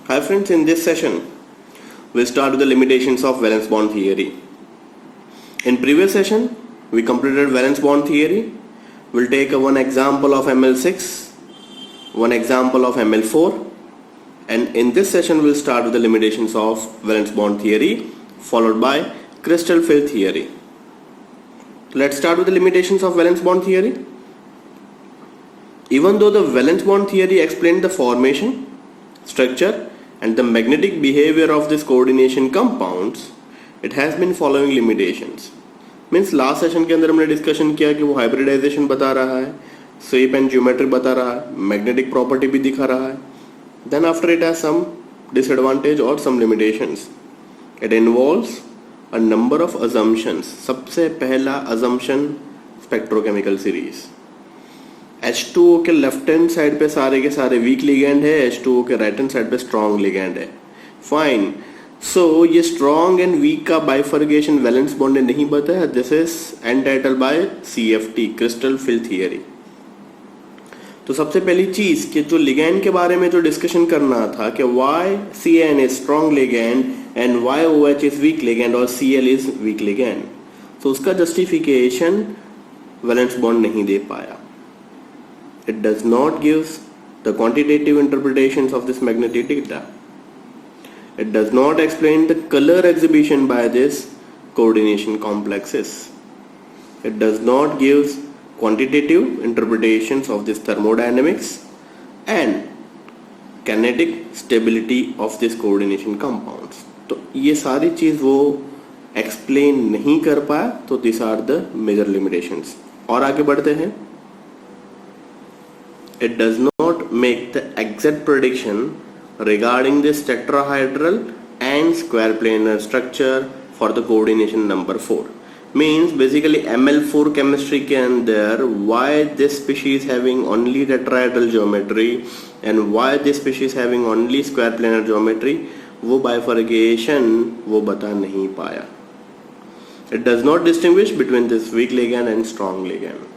Hi friends, in this session we'll start with the limitations of valence bond theory. In previous session we completed valence bond theory. We'll take one example of Ml6, one example of Ml4, and in this session we'll start with the limitations of valence bond theory followed by crystal field theory. Let's start with the limitations of valence bond theory. Even though the valence bond theory explained the formation, structure and the magnetic behavior of these coordination compounds, it has been following limitations. Means last session के अंदर हमने discussion किया कि वो hybridisation बता रहा है, shape and geometry बता रहा है, मैग्नेटिक प्रॉपर्टी भी दिखा रहा है. Then after it has some disadvantage or some limitations. It involves a number of assumptions. सबसे पहला assumption spectrochemical series. H2O के लेफ्ट हैंड साइड पे सारे के सारे वीक लिगेंड है, H2O के राइट हैंड साइड पे स्ट्रॉन्ग लिगेंड है. फाइन. सो ये स्ट्रॉन्ग एंड वीक का बाइफर्गेशन वैलेंस बॉन्ड ने नहीं बताया. This is entitled by CFT, crystal field theory. तो सबसे पहली चीज कि जो लिगेंड के बारे में जो डिस्कशन करना था कि why CN is strong ligand and why OH is weak ligand और Cl is weak ligand. तो उसका जस्टिफिकेशन वैलेंस बॉन्ड नहीं दे पाया. It does not give the quantitative interpretations of this magnetic data. It does not explain the color exhibition by this coordination complexes. It does not give quantitative interpretations of this thermodynamics and kinetic stability of this coordination compounds. तो ये सारी चीज वो explain नहीं कर पाया. तो these are the major limitations. और आगे बढ़ते हैं. It does not make the exact prediction regarding this tetrahedral and square planar structure for the coordination number 4. Means basically Ml4 chemistry के अंदर why this species having only tetrahedral geometry and why this species having only square planar geometry, वो bifurcation वो बता नहीं पाया. It does not distinguish between this weak ligand and strong ligand.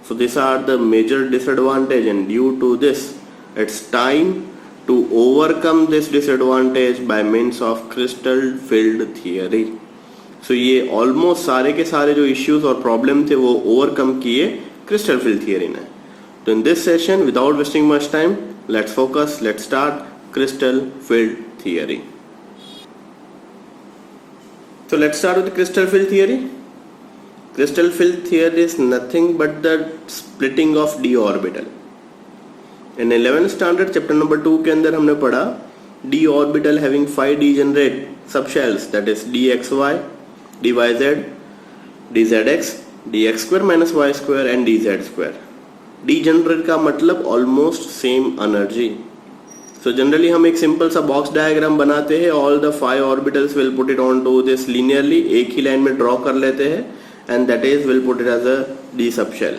So these are the major disadvantage, and due to this it's time to overcome this disadvantage by means of crystal field theory. So ये almost सारे के सारे जो issues और problem थे वो overcome किए crystal field theory ने. तो in this session without wasting much time, let's focus, let's start crystal field theory. So let's start with the crystal field theory. Crystal field theory is nothing but the splitting of d orbital. In 11th standard chapter number 2 के अंदर हमने पढ़ा d orbital having 5 degenerate subshells, that is dxy, dyz, dzx, dx square minus y square and dz square. Degenerate का मतलब almost same energy. So generally हम एक simple सा box diagram बनाते हैं. All the 5 orbitals will put it onto this linearly, एक ही line में draw कर लेते हैं, and that is will put it as a d subshell.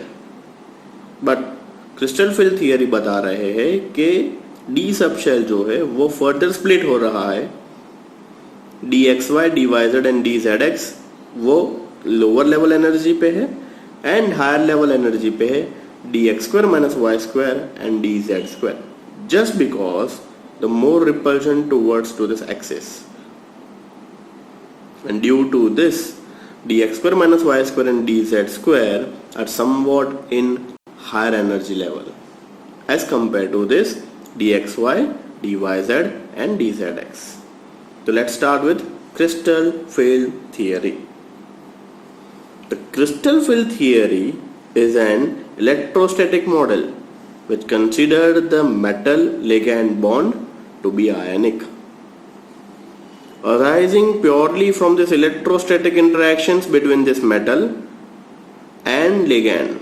But crystal field theory बता रहे हैं कि d subshell जो है वो further split हो रहा है. dxy, dyz and dzx वो lower level energy पे है and higher level energy पे है dx square minus y square and dz square, just because the more repulsion towards to this axis, and due to this dx square minus y square and dz square are somewhat in higher energy level as compared to this dxy, dyz and dzx. So let's start with crystal field theory. The crystal field theory is an electrostatic model which considered the metal ligand bond to be ionic. Arising purely from this electrostatic interactions between this metal and ligand.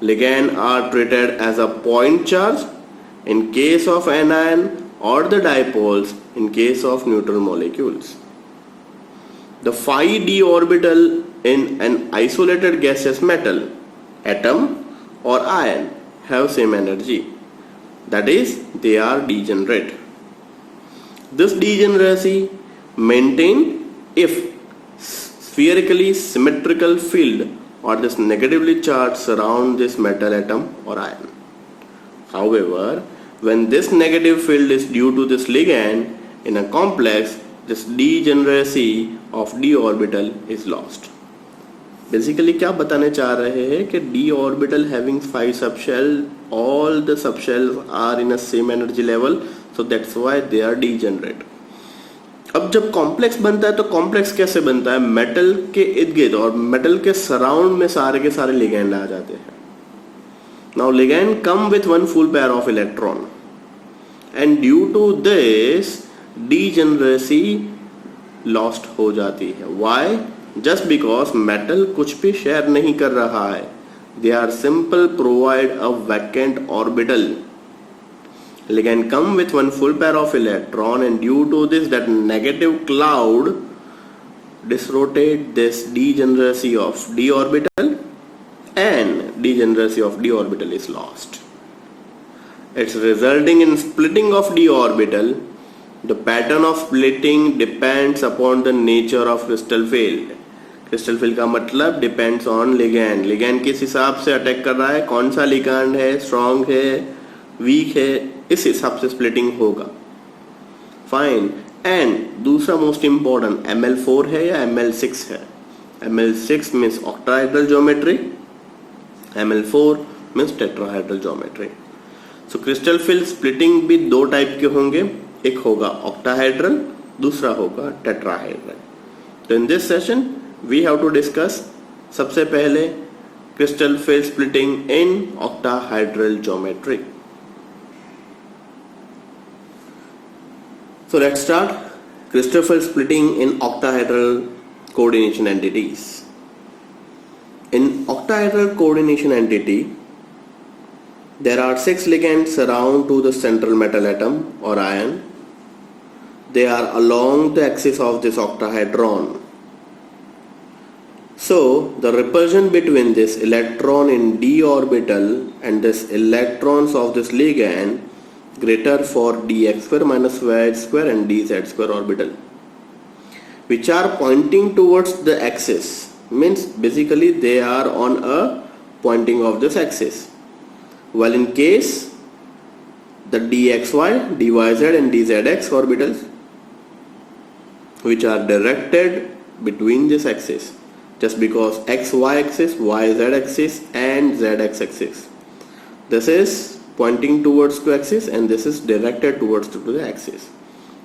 Ligand are treated as a point charge in case of anion or the dipoles in case of neutral molecules. The phi d orbital in an isolated gaseous metal, atom or ion have same energy. That is, they are degenerate. This degeneracy maintained if spherically symmetrical field or this negatively charged surround this metal atom or ion. However, When this negative field is due to this ligand in a complex, this degeneracy of d orbital is lost. Basically क्या बताने चाह रहे हैं कि d orbital having 5 subshell, all the subshells are in a same energy level, so that's why they are degenerate. अब जब complex बनता है तो कॉम्प्लेक्स कैसे बनता है? मेटल के इर्द गिर्द और मेटल के सराउंड में सारे के सारे लिगैंड आ जाते हैं. Now ligand come with one full pair of electron, and due to this degeneracy lost हो जाती है. Why? Just because metal कुछ भी share नहीं कर रहा है. They are simple provide a vacant orbital. Ligand come with one full pair of electron, and due to this that negative cloud disrotate this degeneracy of d orbital, and degeneracy of d orbital is lost. It's resulting in splitting of d orbital. The pattern of splitting depends upon the nature of crystal field. Crystal field का मतलब depends on ligand. Ligand किस हिसाब से attack कर रहा है, कौन सा ligand है, strong है, weak है, इस हिसाब से splitting होगा. Fine. And दूसरा most important ML4 है या ML6 है. ML6 means octahedral geometry. ML4 means tetrahedral geometry. So crystal field splitting भी दो टाइप के होंगे, एक होगा octahedral, दूसरा होगा tetrahedral. तो in this session we have to discuss सबसे पहले crystal field splitting in octahedral geometry. So let's start crystal field splitting in octahedral coordination entities. In octahedral coordination entity, there are 6 ligands surround to the central metal atom or ion. They are along the axis of this octahedron. So the repulsion between this electron in d orbital and this electrons of this ligand greater for dx square minus y square and dz square orbital, which are pointing towards the axis. Means basically they are on a pointing of this axis. While in case the dxy, dyz and dzx orbitals, which are directed between this axis, just because xy axis, yz axis and zx axis, this is pointing towards the axis and this is directed towards the axis.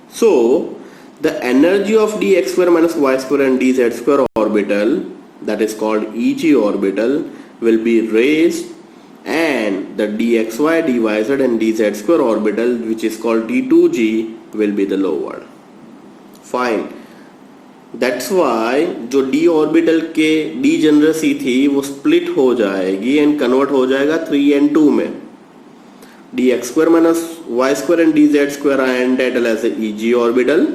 So the energy of dx square minus y square and dz square orbital, that is called Eg orbital, will be raised, and the dxy, dyz and dz square orbital, which is called d2g, will be the lower. Fine. That's why जो d orbital के degeneracy थी वो split हो जाएगी and convert हो जाएगा 3n2 में. dx square minus y square and dz square are entitled as a Eg orbital,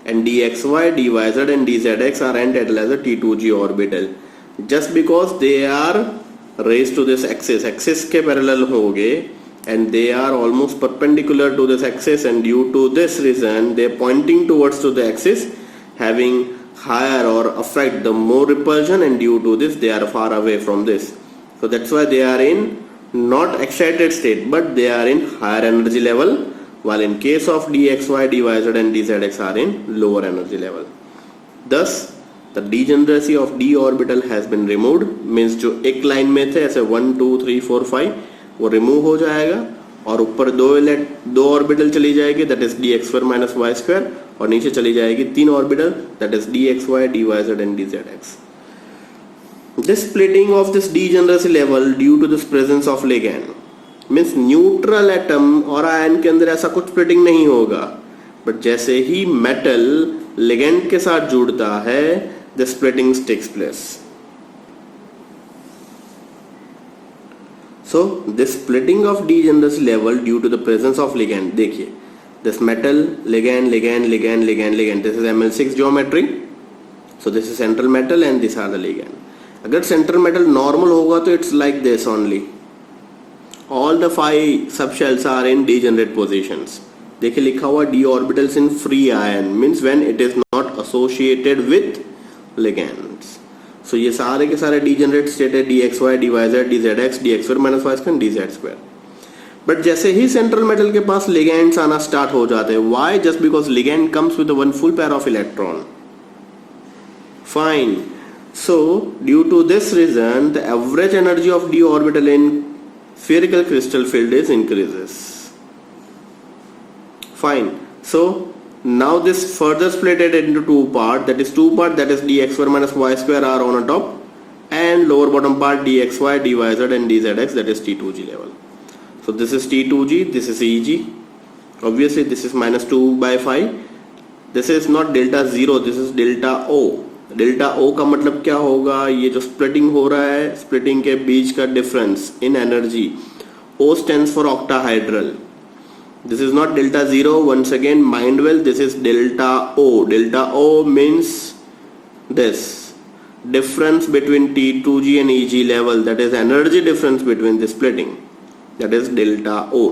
and dxy, dyz and dzx are entitled as a t2g orbital. Just because they are raised to this axis, axis के parallel होंगे, and they are almost perpendicular to this axis, and due to this reason they are pointing towards to the axis, having higher or affect the more repulsion, and due to this they are far away from this. So that's why they are in not excited state, but they are in higher energy level, while in case of dxy, dyz and dzx are in lower energy level. Thus the degeneracy of d orbital has been removed. Means जो एक line में थे ऐसे 1 2 3 4 5 वो remove हो जाएगा, और ऊपर दो ऑर्बिटल चली जाएगी, that is dx square minus y square, और नीचे चली जाएगी 3 orbital, that is dxy, dyz and dzx. This splitting of this degeneracy level due to this presence of ligand means neutral atom और आयन के अंदर ऐसा कुछ स्प्लिटिंग नहीं होगा, बट जैसे ही मेटल ligand के साथ जुड़ता है the splitting takes place. So this splitting of degeneracy level due to the presence of ligand, देखिए this metal ligand ligand ligand ligand ligand, this is Ml6 geometry. So this is central metal and these are the ligand. अगर central metal normal होगा तो it's like this only. All the 5 subshells are in degenerate positions. देखिए लिखा हुआ d orbitals in free ion means when it is not associated with ligands. So ये सारे के सारे degenerate state है dxy, dyz, dzx, dx square minus y square and dz square. But जैसे ही central metal के पास लिगेंड्स आना start हो जाते हैं, why? Just because ligand comes with one full pair of electron. Fine. So due to this reason the average energy of d orbital in spherical crystal field is increases. Fine. So now this further split it into two part, that is that is dx square minus y square are on a top, and lower bottom part dxy, dyz and dzx, that is T2g level. So this is T2g, this is Eg. Obviously this is minus 2 by 5. This is not delta 0, this is delta O. Delta O का मतलब क्या होगा? ये जो splitting हो रहा है, splitting के बीच का difference in energy. O stands for octahedral. This is not delta 0. Once again, mind well, this is delta O. Delta O means this difference between T2g and Eg level, that is energy difference between the splitting, that is delta O.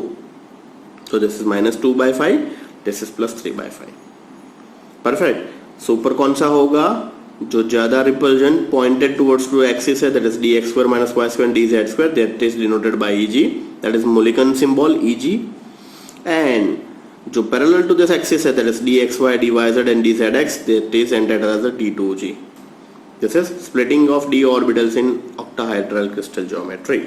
So this is minus 2 by 5, this is plus 3 by 5. Perfect. So ऊपर कौन सा होगा? जो ज्यादा repulsion pointed towards two axis है, that is dx square minus y square dz square, that is denoted by Eg, that is Mulliken symbol Eg. And जो parallel to this axis है, that is dxy, dyz and dzx, that is entered as a T2g. This is splitting of d orbitals in octahedral crystal geometry.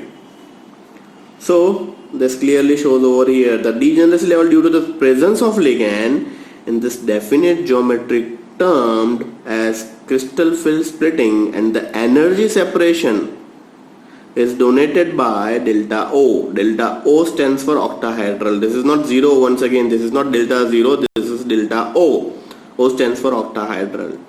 So this clearly shows over here the degeneracy level due to the presence of ligand in this definite geometric termed as crystal field splitting, and the energy separation is donated by delta O. Delta O stands for octahedral. This is not 0. Once again, this is not delta 0, this is delta O. O stands for octahedral.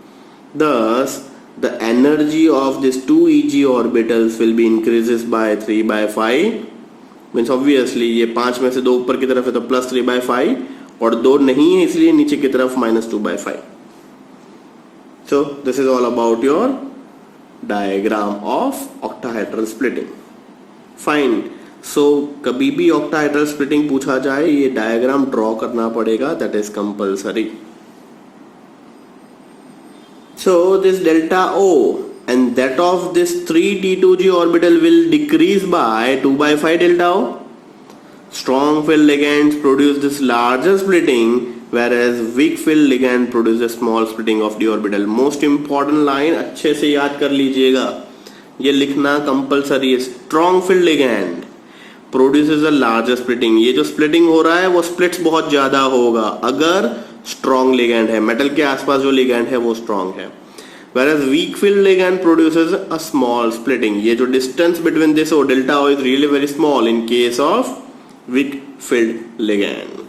Thus the energy of these two Eg orbitals will be increases by 3 by 5. Means obviously ये 5 में से 2 ऊपर की तरफ है तो plus 3 by 5, और 2 नहीं है इसलिए नीचे की तरफ minus 2 by 5. So this is all about your diagram of octahedral splitting. Fine. So कभी भी octahedral splitting पूछा जाए, ये diagram draw करना पड़ेगा, that is compulsory. So this delta O and that of this 3 T2g orbital will decrease by 2 by 5 delta O. Strong field ligands produce this larger splitting, whereas weak field ligand produces small splitting of d orbital. Most important line अच्छे से याद कर लीजिएगा, ये लिखना compulsory है. Strong field ligand produces a larger splitting. ये जो splitting हो रहा है वो splits बहुत ज्यादा होगा अगर strong ligand है, metal के आसपास जो ligand है वो strong है. Whereas weak field ligand produces a small splitting. ये जो distance between this और delta O is really very small in case of weak field ligand.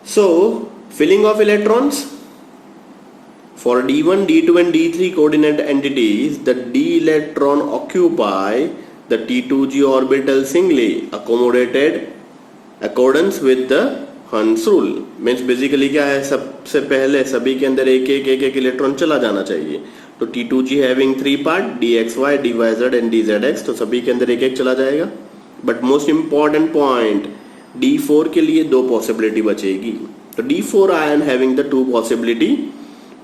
So filling of electrons for D1, D2 and D3 coordinate entities, the d electron occupy the T2g orbital singly accommodated accordance with the Hund's rule. Means basically क्या है, सबसे पहले सभी के अंदर एक एक electron चला जाना चाहिए. तो T2g having 3 part dxy, dyz and dzx, तो सभी के अंदर एक एक चला जाएगा. But most important point, D4 के लिए 2 पॉसिबिलिटी बचेगी. तो D4 ion having the 2 possibility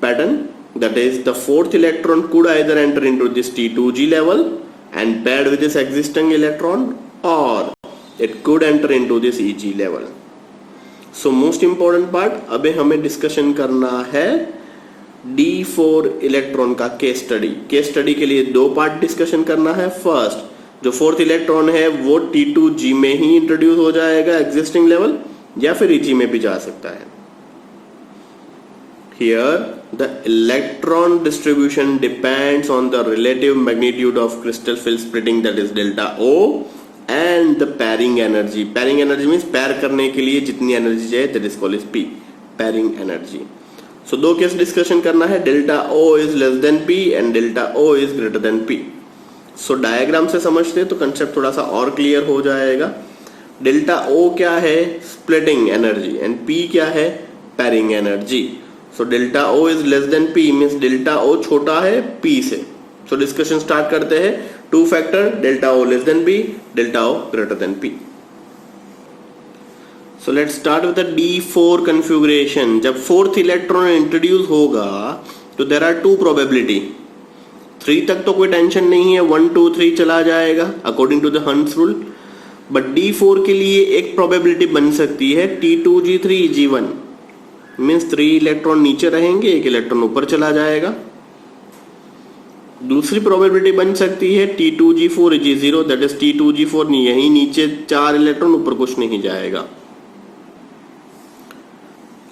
pattern, that is the 4th electron could either enter into this T2g level and paired with this existing electron, or it could enter into this Eg level. So most important part, अबे हमें discussion करना है D4 electron का case study. Case study के लिए 2 part discussion करना है. First, जो 4th इलेक्ट्रॉन है वो T2g में ही इंट्रोड्यूस हो जाएगा एग्जिस्टिंग लेवल, या फिर Eg में भी जा सकता है. Here the electron distribution depends on the relative magnitude of crystal field splitting, that is delta O, and the pairing energy. Pairing energy means pair करने के लिए जितनी एनर्जी चाहिए, that is called P, pairing energy. So 2 case discussion करना है. Delta O is less than P and delta O is greater than P. So diagram से समझते हैं तो कंसेप्ट थोड़ा सा और क्लियर हो जाएगा. डेल्टा O क्या है? स्प्लिटिंग एनर्जी, एंड P क्या है? Pairing energy. So delta O is less than P means delta O छोटा है P से. सो डिस्कशन स्टार्ट करते हैं. 2 factor, delta O less than P, delta O greater than P. So let's start with the D4 configuration. जब 4th electron introduce होगा तो there are 2 probability. 3 तक तो कोई टेंशन नहीं है, 1 2 3 चला जाएगा अकॉर्डिंग टू द हंस रूल। बट D4 के लिए एक प्रोबेबिलिटी बन सकती है T2G3 G1, मीन्स 3 इलेक्ट्रॉन नीचे रहेंगे, 1 इलेक्ट्रॉन ऊपर चला जाएगा। दूसरी प्रोबेबिलिटी बन सकती है T2G4 G0, that is T2G4 यही नीचे 4 इलेक्ट्रॉन, ऊपर कुछ नहीं जाएगा।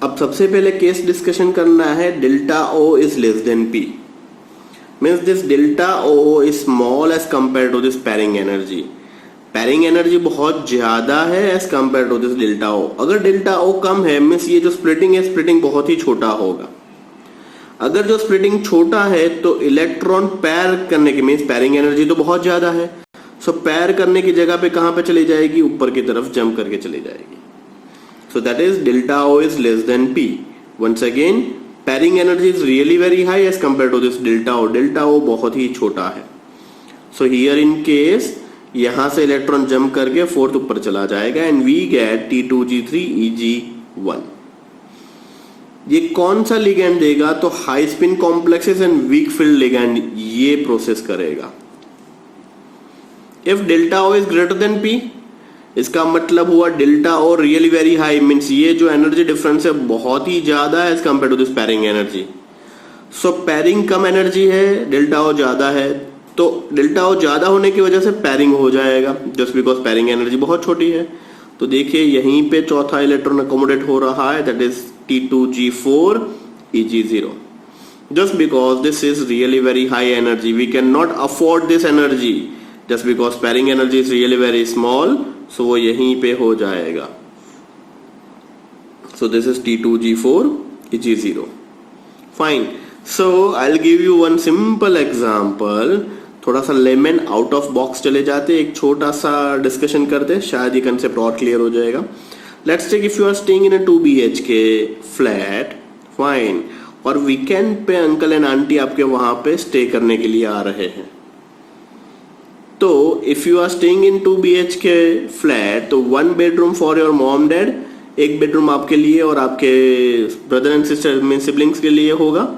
अब सबसे पहले केस डिस्कशन करना है delta O is less than P, means this delta O is small as compare to this pairing energy. Pairing energy बहुत ज्यादा है as compare to this delta O। अगर डेल्टा O कम है मीन्स ये जो स्प्लिटिंग है, स्प्लिटिंग बहुत ही छोटा होगा। अगर जो स्प्लिटिंग छोटा है तो इलेक्ट्रॉन पैर करने की, मीन्स पैरिंग एनर्जी तो बहुत ज्यादा है, सो पैर करने की जगह पे कहां पे चली जाएगी, ऊपर की तरफ जंप करके चली जाएगी। So that is delta O is less than P। Once again pairing energy is really very high as compare to this delta O। Delta O बहुत ही छोटा है। सो हियर इन केस यहां से इलेक्ट्रॉन जंप करके 4th ऊपर चला जाएगा and we get T2G3 Eg1। ये कौन सा लिगैंड देगा, तो high spin complexes and weak field ligand ये प्रोसेस करेगा। If delta O is greater than P, इसका मतलब हुआ delta O really very high, means ये जो एनर्जी डिफरेंस है बहुत ही ज्यादा है as compare to this pairing energy. So pairing कम एनर्जी है, डेल्टा O ज्यादा है, तो डेल्टा O ज्यादा होने की वजह से पैरिंग हो जाएगा, जस्ट बिकॉज पैरिंग एनर्जी बहुत छोटी है। तो देखिए यहीं पे चौथा इलेक्ट्रॉन अकोमोडेट हो रहा है, that is T2G4 Eg0। Just because this is really very high energy, we cannot afford this energy just because pairing energy is really very small, so वो यहीं पे हो जाएगा। So this is T2G4 Eg0। Fine. So I'll give you one simple example। थोड़ा सा lemon out of box चले जाते, एक छोटा सा डिस्कशन करते, शायद ये कंसेप्ट और क्लियर हो जाएगा। Let's take if you are staying in a 2 BHK flat, fine, और वीकेंड पे अंकल एंड आंटी आपके वहां पे स्टे करने के लिए आ रहे हैं। तो if you are staying in 2 BHK flat, तो 1 bedroom for your mom dad, एक बेडरूम आपके लिए और आपके brother and sister mean siblings के लिए होगा।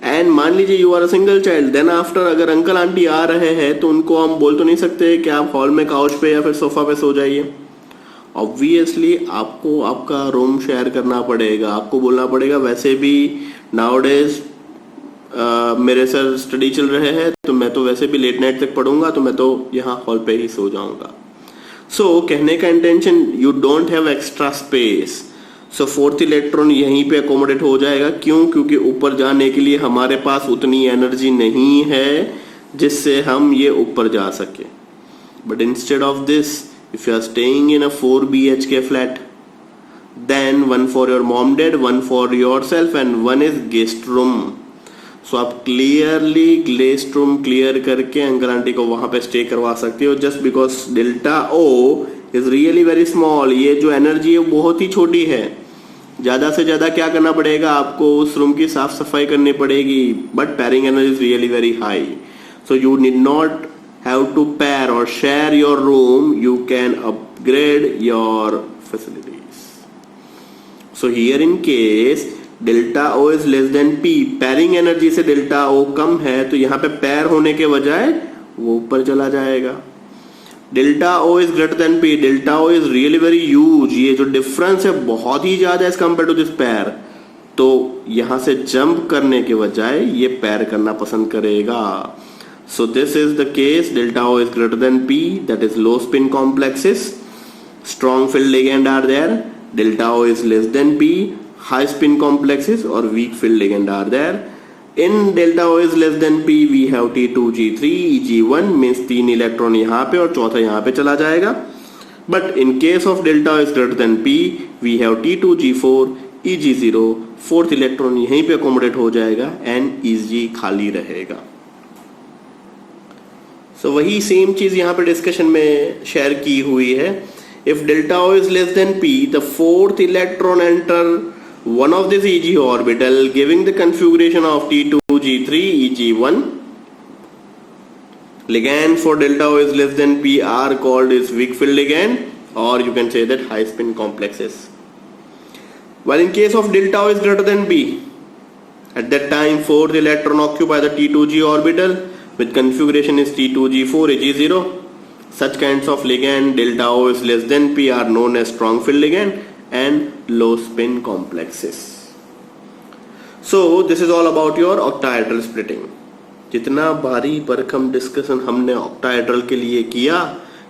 एंड मान लीजिए you are a single child, then after अगर अंकल आंटी आ रहे हैं तो उनको हम बोल तो नहीं सकते कि आप हॉल में काउच पे या फिर सोफा पे सो जाइए। ऑब्वियसली आपको आपका रूम शेयर करना पड़ेगा, आपको बोलना पड़ेगा वैसे भी नाउडेज मेरे सर स्टडी चल रहे हैं तो मैं तो वैसे भी लेट नाइट तक पढ़ूंगा, तो मैं तो यहाँ हॉल पे ही सो जाऊंगा। सो कहने का intention, you don't have extra space, so 4th electron यहीं पे अकोमोडेट हो जाएगा। क्यों? क्योंकि ऊपर जाने के लिए हमारे पास उतनी एनर्जी नहीं है जिससे हम ये ऊपर जा सके। But instead of this, if you are staying in a 4 BHK flat, then 1 for your mom dad, 1 for yourself and 1 is guest room। So आप क्लियरली गेस्ट रूम क्लियर करके अंकल आंटी को वहां पे स्टे करवा सकते हो, just because delta O is really very small. ये जो एनर्जी है बहुत ही छोटी है, ज्यादा से ज्यादा क्या करना पड़ेगा आपको, उस रूम की साफ सफाई करनी पड़ेगी, but pairing energy is really very high, so you need not have to pair or share your room, you can upgrade your facilities। So here in case delta O is less than P, pairing energy से delta O कम है, तो यहाँ पे pair होने के बजाय वो ऊपर चला जाएगा। delta O is greater than P, delta O is really very huge, ये जो difference है बहुत ही ज्यादा as compared to this pair, तो यहाँ से jump करने के बजाय ये pair करना पसंद करेगा। So this is the case, delta O is greater than P, that is low spin complexes, strong field ligand are there, delta O is less than P, high spin complexes or weak field ligand are there। In delta O is less than P, we have T2G3 Eg1, means 3 electron यहाँ पे और चौथा यहाँ पे चला जाएगा। But in case of delta O is greater than P, we have T2G4 Eg0, 4th electron यहीं पे अकोमोडेट हो जाएगा एंड Eg खाली रहेगा। So वही सेम चीज यहाँ पे डिस्कशन में शेयर की हुई है। If delta O is less than P, the 4th electron enter one of this Eg orbital giving the configuration of T2G3 Eg1। Ligands for delta O is less than P are called as weak field ligand, or you can say that high spin complexes। While in case of delta O is greater than P, at that time 4th electron occupy the T2G orbital with configuration is T2G4 Ag0. Such kinds of ligand delta O is less than P are known as strong field ligand and low spin complexes. So this is all about your octahedral splitting. जितना बारी भरकम discussion हमने octahedral के लिए किया,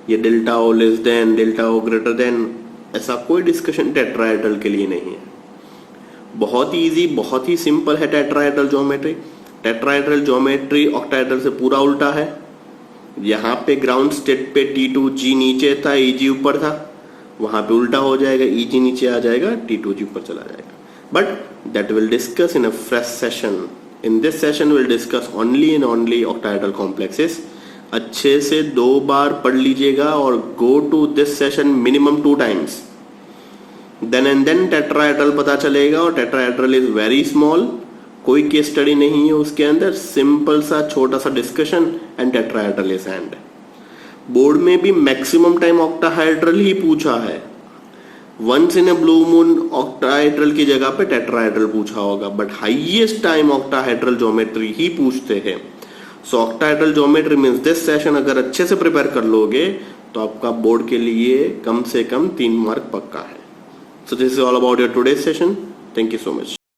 ये delta ओ less than, delta ओ greater than, ऐसा कोई डिस्कशन टेट्राहेड्रल के लिए नहीं है. बहुत ही इजी, बहुत ही सिंपल है tetrahedral geometry. Tetrahedral geometry octahedral से पूरा उल्टा है. यहाँ पे ग्राउंड स्टेट पे T2G नीचे था, EG ऊपर था. वहां पे उल्टा हो जाएगा, EG नीचे आ जाएगा, T2G ऊपर चला जाएगा. But that will discuss in a fresh session. In this session we'll discuss only and only octahedral complexes. अच्छे से 2 बार पढ़ लीजिएगा और go to this session minimum 2 times. Then and then tetrahedral पता चलेगा. और tetrahedral is very small. कोई case study नहीं है उसके अंदर. सिंपल सा छोटा सा discussion and tetrahedral is end. Board में भी मैक्सिमम टाइम octahedral ही पूछा है. Once in a blue moon octahedral की जगह पे टेट्राहेड्रल पूछा होगा, but highest time octahedral geometry ही पूछते हैं. So octahedral geometry means this session अगर अच्छे से प्रिपेयर कर लोगे तो आपका बोर्ड के लिए कम से कम 3 मार्क पक्का है. So this is all about your today session. Thank you so much.